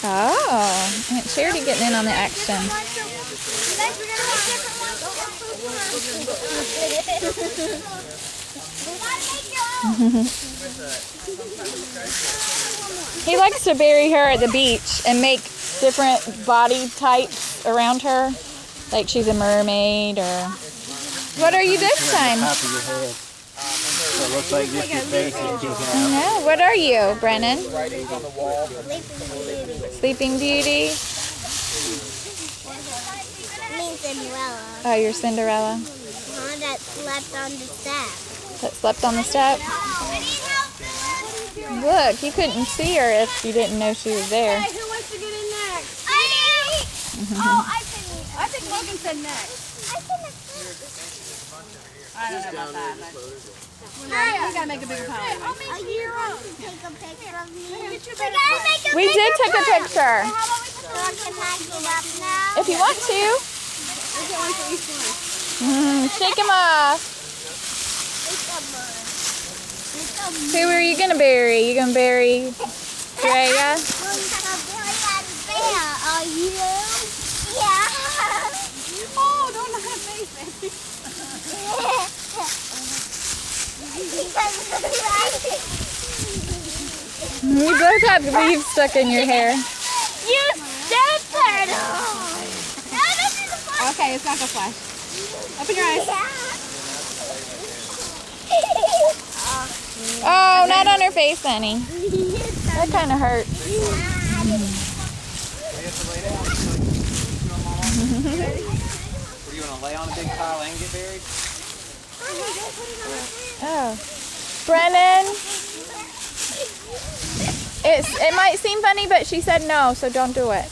Oh, Aunt Charity getting in on the action. He likes to bury her at the beach and make different body types around her, like she's a mermaid or... What are you this time? Top of your head. So it looks like just your face is kicking out. No, what are you, Brennan? Sleeping Beauty. Sleeping Beauty? Me, Cinderella. Oh, you're Cinderella. That slept on the step. That slept on the step? Look, you couldn't see her if you didn't know she was there. Hey, who wants to get in next? I think Logan said next. I don't know about that. We gotta make a bigger pile. I'll make you take a picture of me. We did take a picture. Can I get up now? If you want to. We'll get one for each one. Shake him off. Who are you going to bury? You going to bury Drea? Are you? Yeah. Oh, don't let her face it. You both have leaves stuck in your hair. You stupid! Okay, it's not gonna flash. Open your eyes. Oh, not on her face, honey. That kind of hurt. Were you going to lay on a big pile and get buried? Oh. Brennan, it might seem funny, but she said no, so don't do it.